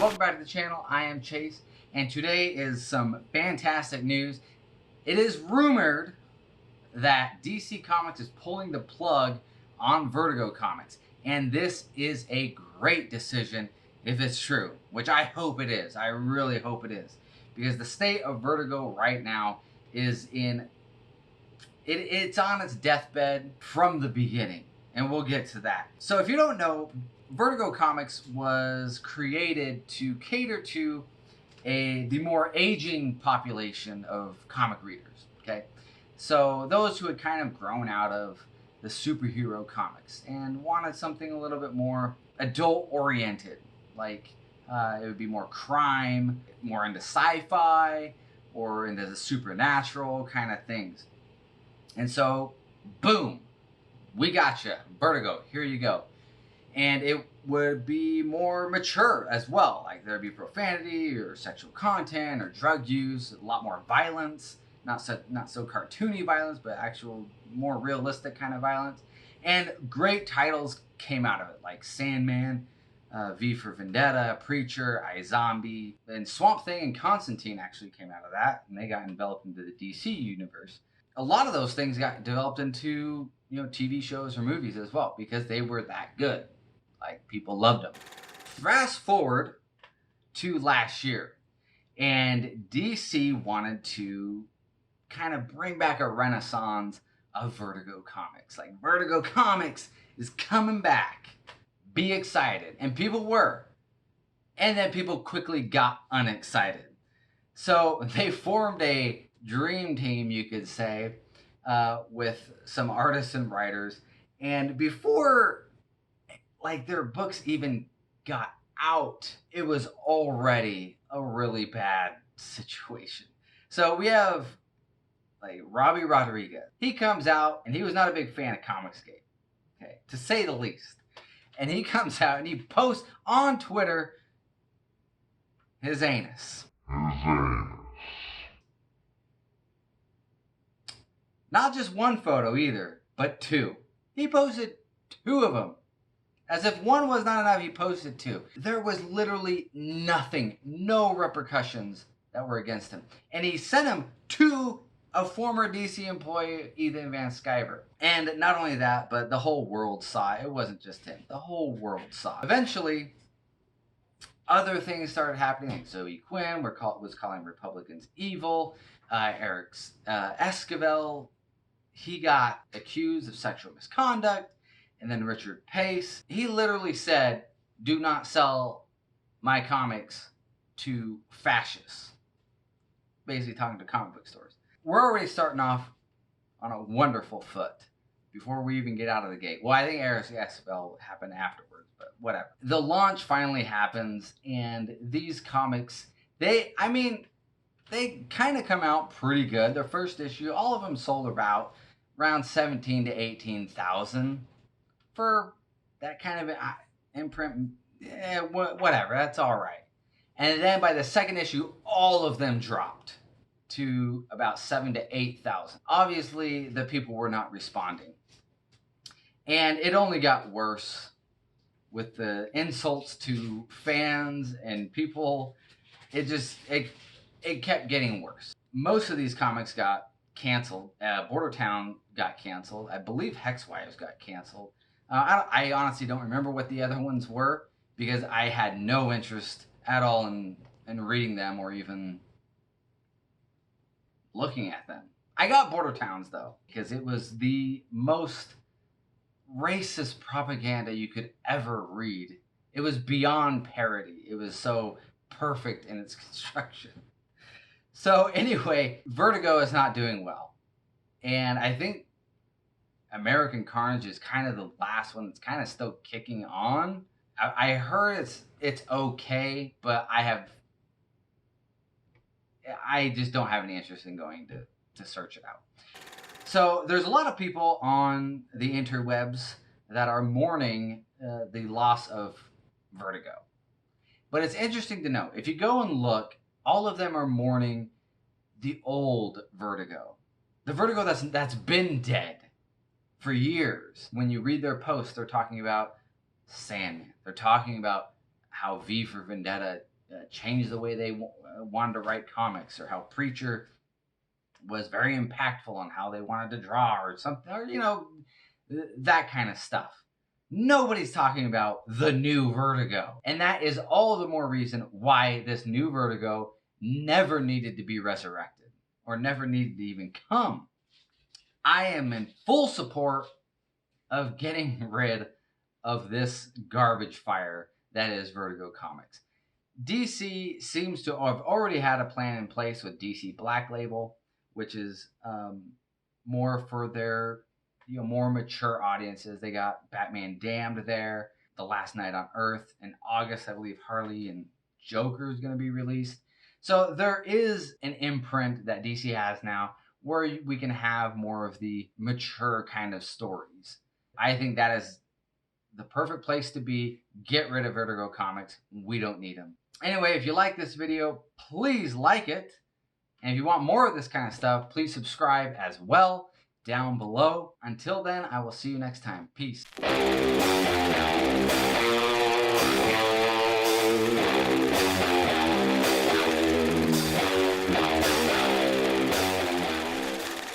Welcome back to the channel. I am Chase, and today is some fantastic news. It is rumored that DC Comics is pulling the plug on Vertigo Comics, and this is a great decision if it's true, which I hope it is. I really hope it is, because the state of Vertigo right now is it's on its deathbed from the beginning, and we'll get to that. So if you don't know, Vertigo Comics was created to cater to the more aging population of comic readers, okay? So those who had kind of grown out of the superhero comics and wanted something a little bit more adult-oriented, like it would be more crime, more into sci-fi, or into the supernatural kind of things. And so, boom, we got you, Vertigo, here you go. And it would be more mature as well. Like there'd be profanity or sexual content or drug use, a lot more violence, not so cartoony violence, but actual more realistic kind of violence. And great titles came out of it, like Sandman, V for Vendetta, Preacher, iZombie, and Swamp Thing and Constantine actually came out of that, and they got enveloped into the DC universe. A lot of those things got developed into, TV shows or movies as well, because they were that good. Like, people loved them. Fast forward to last year, and DC wanted to kind of bring back a renaissance of Vertigo Comics. Like, Vertigo Comics is coming back. Be excited. And people were. And then people quickly got unexcited. So they formed a dream team, you could say, with some artists and writers. And before their books even got out, it was already a really bad situation. So we have Robbie Rodriguez. He comes out, and he was not a big fan of Comicsgate, okay, to say the least. And he comes out and he posts on Twitter his anus. Not just one photo either, but two. He posted two of them. As if one was not enough, he posted two. There was literally nothing, no repercussions that were against him. And he sent them to a former DC employee, Ethan Van Sciver. And not only that, but the whole world saw it. It wasn't just him. The whole world saw it. Eventually, other things started happening. Like Zoe Quinn was calling Republicans evil. Eric Esquivel, he got accused of sexual misconduct. And then Richard Pace, he literally said, "Do not sell my comics to fascists." Basically talking to comic book stores. We're already starting off on a wonderful foot before we even get out of the gate. Well, I think Eric Esquivel happened afterwards, but whatever. The launch finally happens, and these comics, they kind of come out pretty good. Their first issue, all of them sold around 17 to 18,000. For that kind of imprint, whatever, that's all right. And then by the second issue, all of them dropped to about 7,000 to 8,000. Obviously, the people were not responding. And it only got worse with the insults to fans and people. It kept getting worse. Most of these comics got canceled. Bordertown got canceled. I believe Hexwires got canceled. I honestly don't remember what the other ones were, because I had no interest at all in reading them or even looking at them. I got Border Towns, though, because it was the most racist propaganda you could ever read. It was beyond parody. It was so perfect in its construction. So anyway, Vertigo is not doing well. And I think American Carnage is kind of the last one that's kind of still kicking on. I heard it's okay, but I just don't have any interest in going to search it out. So there's a lot of people on the interwebs that are mourning the loss of Vertigo. But it's interesting to know, if you go and look, all of them are mourning the old Vertigo. The Vertigo that's been dead for years. When you read their posts, they're talking about Sandman. They're talking about how V for Vendetta changed the way they wanted to write comics, or how Preacher was very impactful on how they wanted to draw, or something, or that kind of stuff. Nobody's talking about the new Vertigo. And that is all the more reason why this new Vertigo never needed to be resurrected, or never needed to even come. I am in full support of getting rid of this garbage fire that is Vertigo Comics. DC seems to have already had a plan in place with DC Black Label, which is more for their more mature audiences. They got Batman Damned there, The Last Night on Earth. In August, I believe Harley and Joker is going to be released. So there is an imprint that DC has now where we can have more of the mature kind of stories. I think that is the perfect place to be. Get rid of Vertigo Comics. We don't need them. Anyway, if you like this video, please like it. And if you want more of this kind of stuff, please subscribe as well down below. Until then, I will see you next time. Peace.